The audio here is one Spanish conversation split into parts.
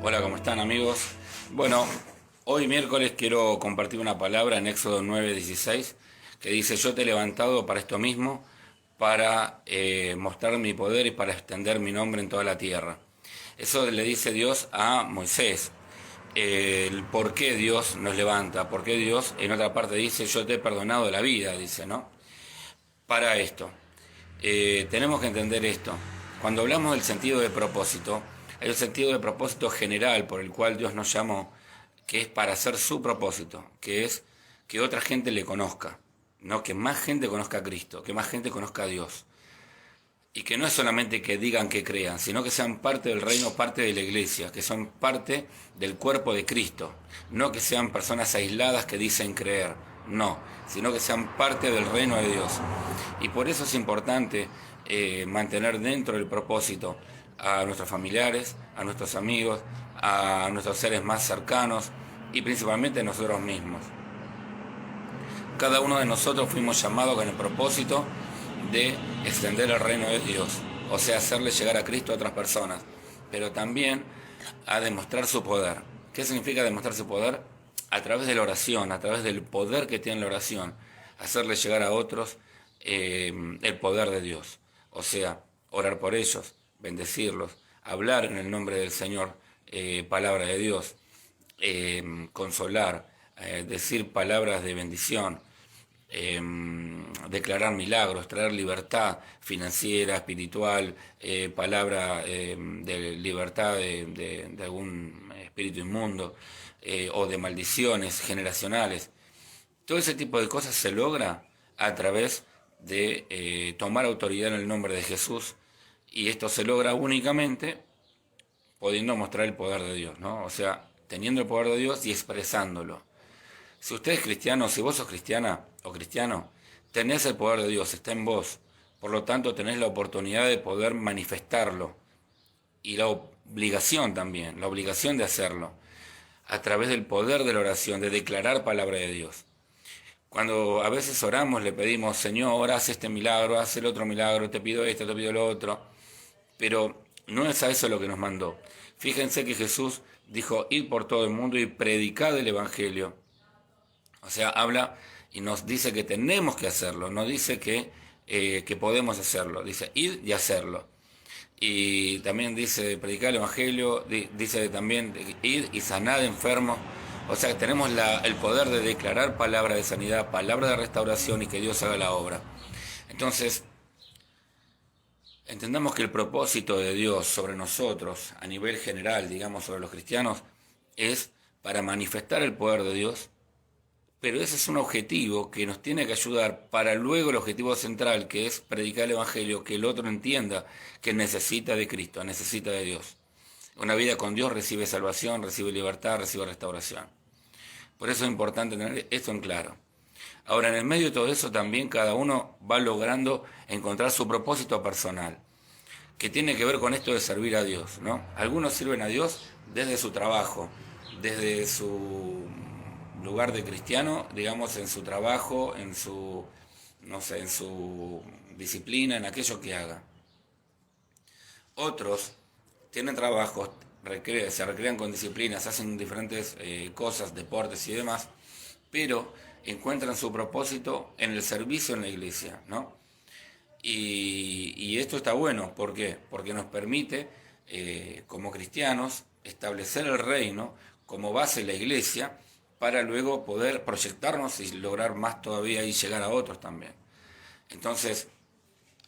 Hola, ¿cómo están amigos? Bueno, hoy miércoles quiero compartir una palabra en Éxodo 9:16 que dice: yo te he levantado para esto mismo, para mostrar mi poder y para extender mi nombre en toda la tierra. Eso le dice Dios a Moisés. El por qué Dios nos levanta, por qué Dios en otra parte dice: yo te he perdonado la vida, dice, ¿no? Para esto. Tenemos que entender esto. Cuando hablamos del sentido de propósito, hay un sentido de propósito general por el cual Dios nos llamó, que es para hacer su propósito, que es que otra gente le conozca, ¿no? Que más gente conozca a Cristo, que más gente conozca a Dios. Y que no es solamente que digan que crean, sino que sean parte del reino, parte de la iglesia, que son parte del cuerpo de Cristo. No que sean personas aisladas que dicen creer, no, sino que sean parte del reino de Dios. Y por eso es importante mantener dentro del propósito a nuestros familiares, a nuestros amigos, a nuestros seres más cercanos y principalmente a nosotros mismos. Cada uno de nosotros fuimos llamados con el propósito de extender el reino de Dios, o sea, hacerle llegar a Cristo a otras personas, pero también a demostrar su poder. ¿Qué significa demostrar su poder? A través de la oración, a través del poder que tiene la oración, hacerle llegar a otros el poder de Dios, o sea, orar por ellos, bendecirlos, hablar en el nombre del Señor, palabra de Dios, consolar, decir palabras de bendición, declarar milagros, traer libertad financiera, espiritual, palabra de libertad de algún espíritu inmundo o de maldiciones generacionales. Todo ese tipo de cosas se logra a través de tomar autoridad en el nombre de Jesús, y esto se logra únicamente pudiendo mostrar el poder de Dios, ¿no? O sea, teniendo el poder de Dios y expresándolo. Si usted es cristiano, si vos sos cristiana o cristiano, tenés el poder de Dios, está en vos. Por lo tanto, tenés la oportunidad de poder manifestarlo. Y la obligación también, la obligación de hacerlo. A través del poder de la oración, de declarar palabra de Dios. Cuando a veces oramos, le pedimos: Señor, haz este milagro, haz el otro milagro, te pido esto, te pido lo otro. Pero no es a eso lo que nos mandó. Fíjense que Jesús dijo: id por todo el mundo y predicad el Evangelio. O sea, habla y nos dice que tenemos que hacerlo, no dice que podemos hacerlo, dice id y hacerlo. Y también dice predicar el Evangelio, dice también id y sanad enfermos. O sea, que tenemos el poder de declarar palabra de sanidad, palabra de restauración, y que Dios haga la obra. Entonces, entendamos que el propósito de Dios sobre nosotros, a nivel general, digamos, sobre los cristianos, es para manifestar el poder de Dios. Pero ese es un objetivo que nos tiene que ayudar para luego el objetivo central, que es predicar el Evangelio, que el otro entienda que necesita de Cristo, necesita de Dios. Una vida con Dios recibe salvación, recibe libertad, recibe restauración. Por eso es importante tener esto en claro. Ahora, en el medio de todo eso también cada uno va logrando encontrar su propósito personal, que tiene que ver con esto de servir a Dios, ¿no? Algunos sirven a Dios desde su trabajo, desde su lugar de cristiano, digamos, en su trabajo, en su, no sé, en su disciplina, en aquello que haga. Otros tienen trabajos, se recrean con disciplinas, hacen diferentes cosas, deportes y demás, pero encuentran su propósito en el servicio en la iglesia, ¿no? Y esto está bueno, ¿por qué? Porque nos permite, como cristianos, establecer el reino como base en la iglesia, para luego poder proyectarnos y lograr más todavía y llegar a otros también. Entonces,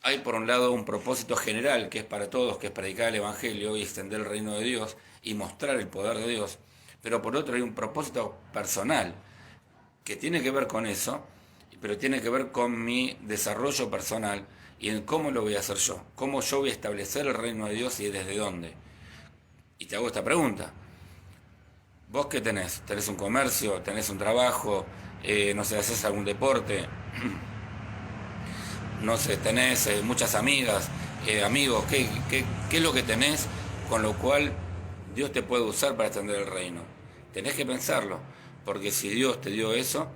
hay por un lado un propósito general que es para todos, que es predicar el Evangelio y extender el reino de Dios y mostrar el poder de Dios, pero por otro hay un propósito personal que tiene que ver con eso, pero tiene que ver con mi desarrollo personal y en cómo lo voy a hacer yo, cómo yo voy a establecer el reino de Dios y desde dónde. Y te hago esta pregunta: ¿vos qué tenés? ¿Tenés un comercio? ¿Tenés un trabajo? No sé, ¿haces algún deporte? No sé, ¿tenés muchas amigas, amigos? ¿Qué es lo que tenés con lo cual Dios te puede usar para extender el reino? Tenés que pensarlo, porque si Dios te dio eso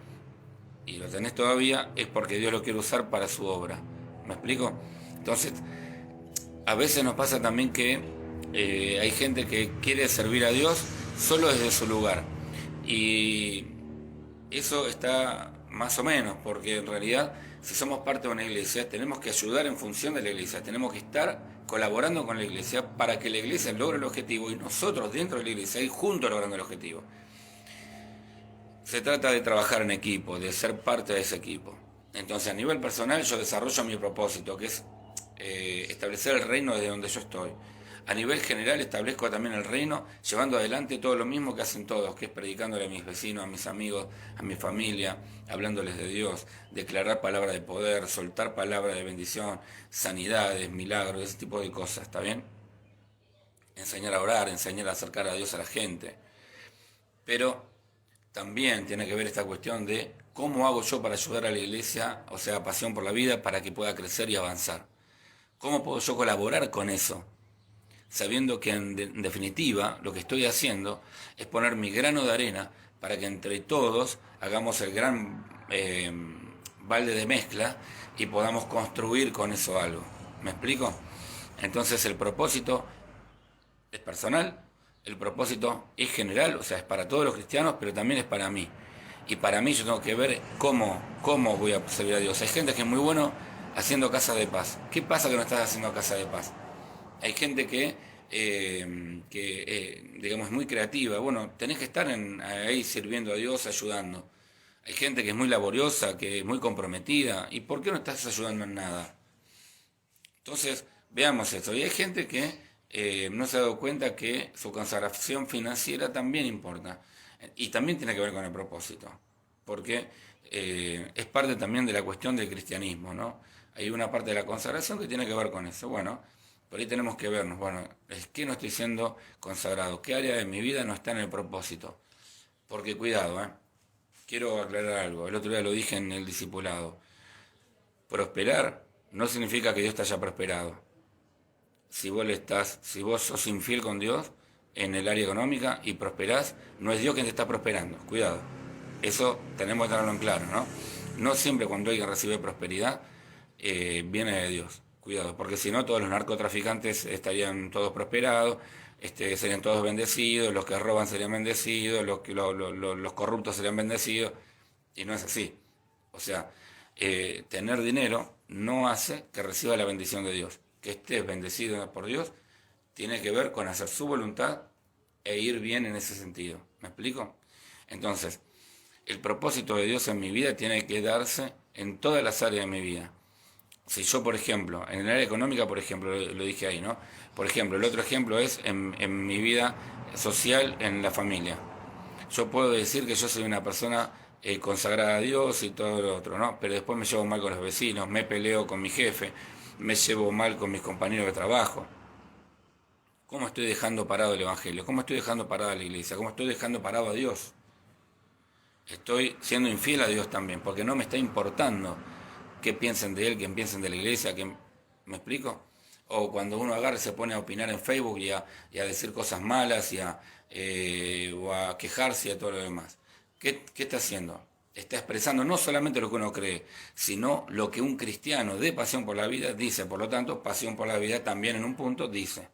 y lo tenés todavía, es porque Dios lo quiere usar para su obra. ¿Me explico? Entonces, a veces nos pasa también que Hay gente que quiere servir a Dios solo desde su lugar. Y eso está más o menos, porque en realidad, si somos parte de una iglesia, tenemos que ayudar en función de la iglesia, tenemos que estar colaborando con la iglesia para que la iglesia logre el objetivo y nosotros dentro de la iglesia ir juntos logrando el objetivo. Se trata de trabajar en equipo, de ser parte de ese equipo. Entonces, a nivel personal, yo desarrollo mi propósito, que es establecer el reino desde donde yo estoy. A nivel general, establezco también el reino, llevando adelante todo lo mismo que hacen todos, que es predicándole a mis vecinos, a mis amigos, a mi familia, hablándoles de Dios, declarar palabra de poder, soltar palabra de bendición, sanidades, milagros, ese tipo de cosas, ¿está bien? Enseñar a orar, enseñar a acercar a Dios a la gente. Pero también tiene que ver esta cuestión de cómo hago yo para ayudar a la iglesia, o sea, pasión por la vida, para que pueda crecer y avanzar. ¿Cómo puedo yo colaborar con eso? Sabiendo que en definitiva lo que estoy haciendo es poner mi grano de arena para que entre todos hagamos el gran balde de mezcla y podamos construir con eso algo. ¿Me explico? Entonces el propósito es personal, el propósito es general, o sea, es para todos los cristianos, pero también es para mí. Y para mí yo tengo que ver cómo voy a servir a Dios. Hay gente que es muy bueno haciendo casa de paz. ¿Qué pasa que no estás haciendo casa de paz? Hay gente que digamos, es muy creativa. Bueno, tenés que estar ahí sirviendo a Dios, ayudando. Hay gente que es muy laboriosa, que es muy comprometida. ¿Y por qué no estás ayudando en nada? Entonces, veamos esto. Y hay gente que no se ha dado cuenta que su consagración financiera también importa. Y también tiene que ver con el propósito. Porque es parte también de la cuestión del cristianismo, ¿no? Hay una parte de la consagración que tiene que ver con eso. Bueno, por ahí tenemos que vernos. Bueno, ¿qué no estoy siendo consagrado? ¿Qué área de mi vida no está en el propósito? Porque cuidado, quiero aclarar algo. El otro día lo dije en el discipulado. Prosperar no significa que Dios te haya prosperado. Si vos sos infiel con Dios en el área económica y prosperás, no es Dios quien te está prosperando. Cuidado. Eso tenemos que tenerlo en claro, ¿no? No siempre cuando alguien recibe prosperidad viene de Dios. Cuidado, porque si no todos los narcotraficantes estarían todos prosperados, serían todos bendecidos, los que roban serían bendecidos, los corruptos serían bendecidos, y no es así. O sea, tener dinero no hace que reciba la bendición de Dios. Que estés bendecido por Dios tiene que ver con hacer su voluntad e ir bien en ese sentido. ¿Me explico? Entonces, el propósito de Dios en mi vida tiene que darse en todas las áreas de mi vida. Si yo, por ejemplo, en el área económica, por ejemplo, lo dije ahí, ¿no? Por ejemplo, el otro ejemplo es en mi vida social, en la familia. Yo puedo decir que yo soy una persona consagrada a Dios y todo lo otro, ¿no? Pero después me llevo mal con los vecinos, me peleo con mi jefe, me llevo mal con mis compañeros de trabajo. ¿Cómo estoy dejando parado el Evangelio? ¿Cómo estoy dejando parada la iglesia? ¿Cómo estoy dejando parado a Dios? Estoy siendo infiel a Dios también, porque no me está importando qué piensen de Él, qué piensen de la iglesia, ¿me explico? O cuando uno agarra y se pone a opinar en Facebook y a decir cosas malas o a quejarse y a todo lo demás. ¿Qué está haciendo? Está expresando no solamente lo que uno cree, sino lo que un cristiano de pasión por la vida dice. Por lo tanto, pasión por la vida también en un punto dice.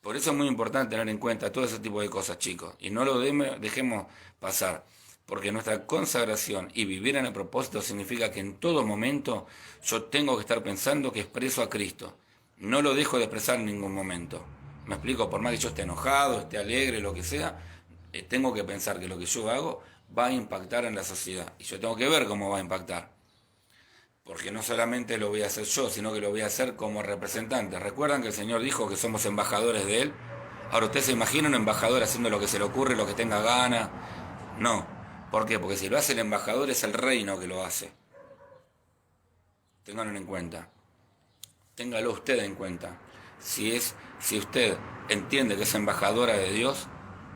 Por eso es muy importante tener en cuenta todo ese tipo de cosas, chicos. Y no lo dejemos pasar. Porque nuestra consagración y vivir en el propósito significa que en todo momento yo tengo que estar pensando que expreso a Cristo. No lo dejo de expresar en ningún momento. Me explico, por más que yo esté enojado, esté alegre, lo que sea, tengo que pensar que lo que yo hago va a impactar en la sociedad. Y yo tengo que ver cómo va a impactar. Porque no solamente lo voy a hacer yo, sino que lo voy a hacer como representante. ¿Recuerdan que el Señor dijo que somos embajadores de Él? Ahora, ¿usted se imagina un embajador haciendo lo que se le ocurre, lo que tenga gana? No. ¿Por qué? Porque si lo hace el embajador es el reino que lo hace. Ténganlo en cuenta. Téngalo usted en cuenta. Si usted entiende que es embajadora de Dios,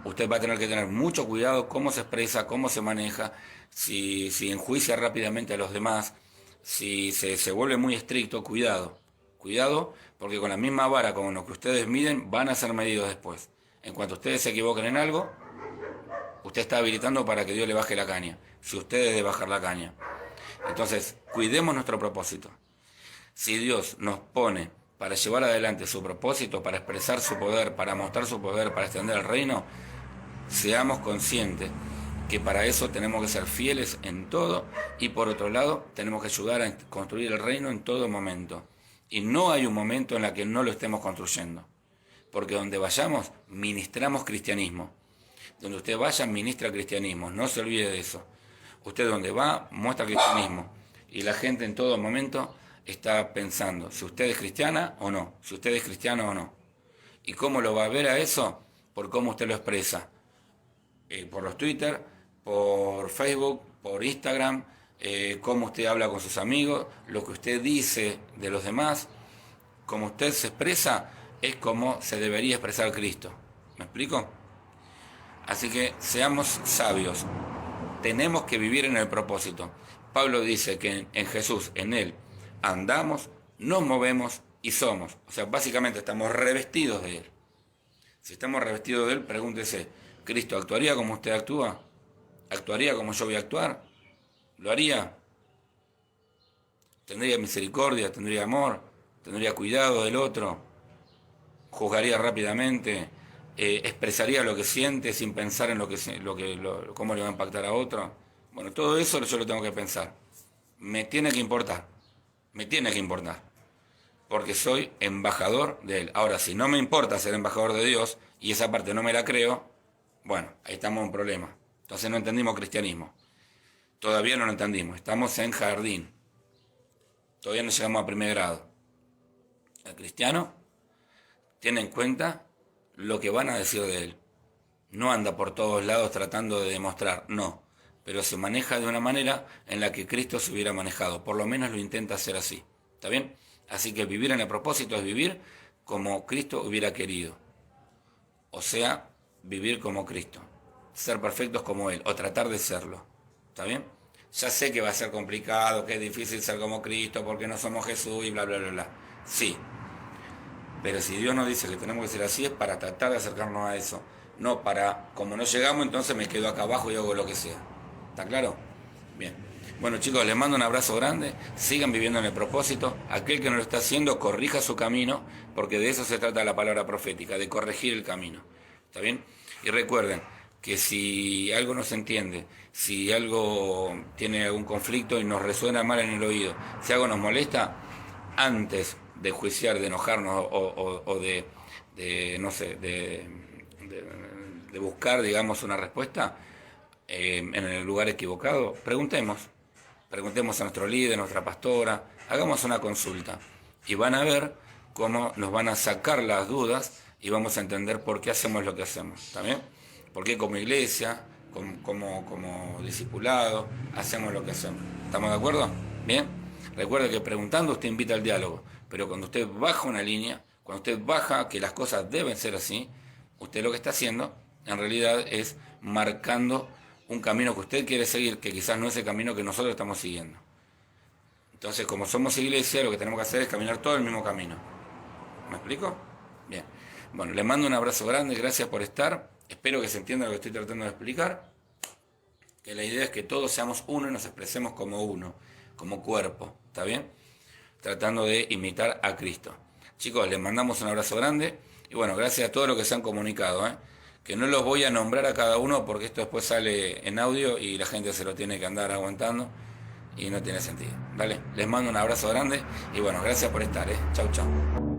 usted va a tener que tener mucho cuidado cómo se expresa, cómo se maneja, si enjuicia rápidamente a los demás, si se vuelve muy estricto, cuidado. Cuidado, porque con la misma vara como lo que ustedes miden, van a ser medidos después. En cuanto ustedes se equivoquen en algo, usted está habilitando para que Dios le baje la caña, si usted debe bajar la caña. Entonces, cuidemos nuestro propósito. Si Dios nos pone para llevar adelante su propósito, para expresar su poder, para mostrar su poder, para extender el reino, seamos conscientes que para eso tenemos que ser fieles en todo y por otro lado tenemos que ayudar a construir el reino en todo momento. Y no hay un momento en el que no lo estemos construyendo. Porque donde vayamos, ministramos cristianismo. Donde usted vaya, ministra cristianismo. No se olvide de eso. Usted donde va, muestra cristianismo. Y la gente en todo momento está pensando si usted es cristiana o no. Si usted es cristiano o no. ¿Y cómo lo va a ver a eso? Por cómo usted lo expresa. Por los Twitter, por Facebook, por Instagram, cómo usted habla con sus amigos, lo que usted dice de los demás, cómo usted se expresa, es como se debería expresar Cristo. ¿Me explico? Así que seamos sabios. Tenemos que vivir en el propósito. Pablo dice que en Jesús, en Él, andamos, nos movemos y somos. O sea, básicamente estamos revestidos de Él. Si estamos revestidos de Él, pregúntese, ¿Cristo actuaría como usted actúa? ¿Actuaría como yo voy a actuar? ¿Lo haría? ¿Tendría misericordia? ¿Tendría amor? ¿Tendría cuidado del otro? ¿Juzgaría rápidamente? ¿Expresaría lo que siente sin pensar en cómo le va a impactar a otro? Bueno, todo eso yo lo tengo que pensar. Me tiene que importar. Me tiene que importar. Porque soy embajador de Él. Ahora, si no me importa ser embajador de Dios y esa parte no me la creo, bueno, ahí estamos en un problema. Entonces no entendimos cristianismo. Todavía no lo entendimos. Estamos en jardín. Todavía no llegamos a primer grado. El cristiano tiene en cuenta lo que van a decir de él. No anda por todos lados tratando de demostrar, no. Pero se maneja de una manera en la que Cristo se hubiera manejado. Por lo menos lo intenta hacer así. ¿Está bien? Así que vivir en el propósito es vivir como Cristo hubiera querido. O sea, vivir como Cristo. Ser perfectos como Él, o tratar de serlo. ¿Está bien? Ya sé que va a ser complicado, que es difícil ser como Cristo porque no somos Jesús y bla, bla, bla, bla. Sí. Pero si Dios nos dice que tenemos que ser así, es para tratar de acercarnos a eso. No para, como no llegamos, entonces me quedo acá abajo y hago lo que sea. ¿Está claro? Bien. Bueno, chicos, les mando un abrazo grande. Sigan viviendo en el propósito. Aquel que no lo está haciendo, corrija su camino, porque de eso se trata la palabra profética, de corregir el camino. ¿Está bien? Y recuerden que si algo no se entiende, si algo tiene algún conflicto y nos resuena mal en el oído, si algo nos molesta, antes de juiciar, de enojarnos o no sé, de buscar, digamos, una respuesta en el lugar equivocado, preguntemos a nuestro líder, a nuestra pastora, hagamos una consulta y van a ver cómo nos van a sacar las dudas y vamos a entender por qué hacemos lo que hacemos, ¿está bien? Por qué como iglesia, como discipulado, hacemos lo que hacemos. ¿Estamos de acuerdo? ¿Bien? Recuerde que preguntando usted invita al diálogo, pero cuando usted baja una línea, cuando usted baja que las cosas deben ser así, usted lo que está haciendo en realidad es marcando un camino que usted quiere seguir, que quizás no es el camino que nosotros estamos siguiendo. Entonces, como somos iglesia, lo que tenemos que hacer es caminar todo el mismo camino. ¿Me explico? Bien. Bueno, les mando un abrazo grande, gracias por estar. Espero que se entienda lo que estoy tratando de explicar. Que la idea es que todos seamos uno y nos expresemos como uno, como cuerpo. ¿Está bien? Tratando de imitar a Cristo. Chicos, les mandamos un abrazo grande. Y bueno, gracias a todos los que se han comunicado, que no los voy a nombrar a cada uno porque esto después sale en audio y la gente se lo tiene que andar aguantando y no tiene sentido. Dale, les mando un abrazo grande y bueno, gracias por estar. Chau, chau.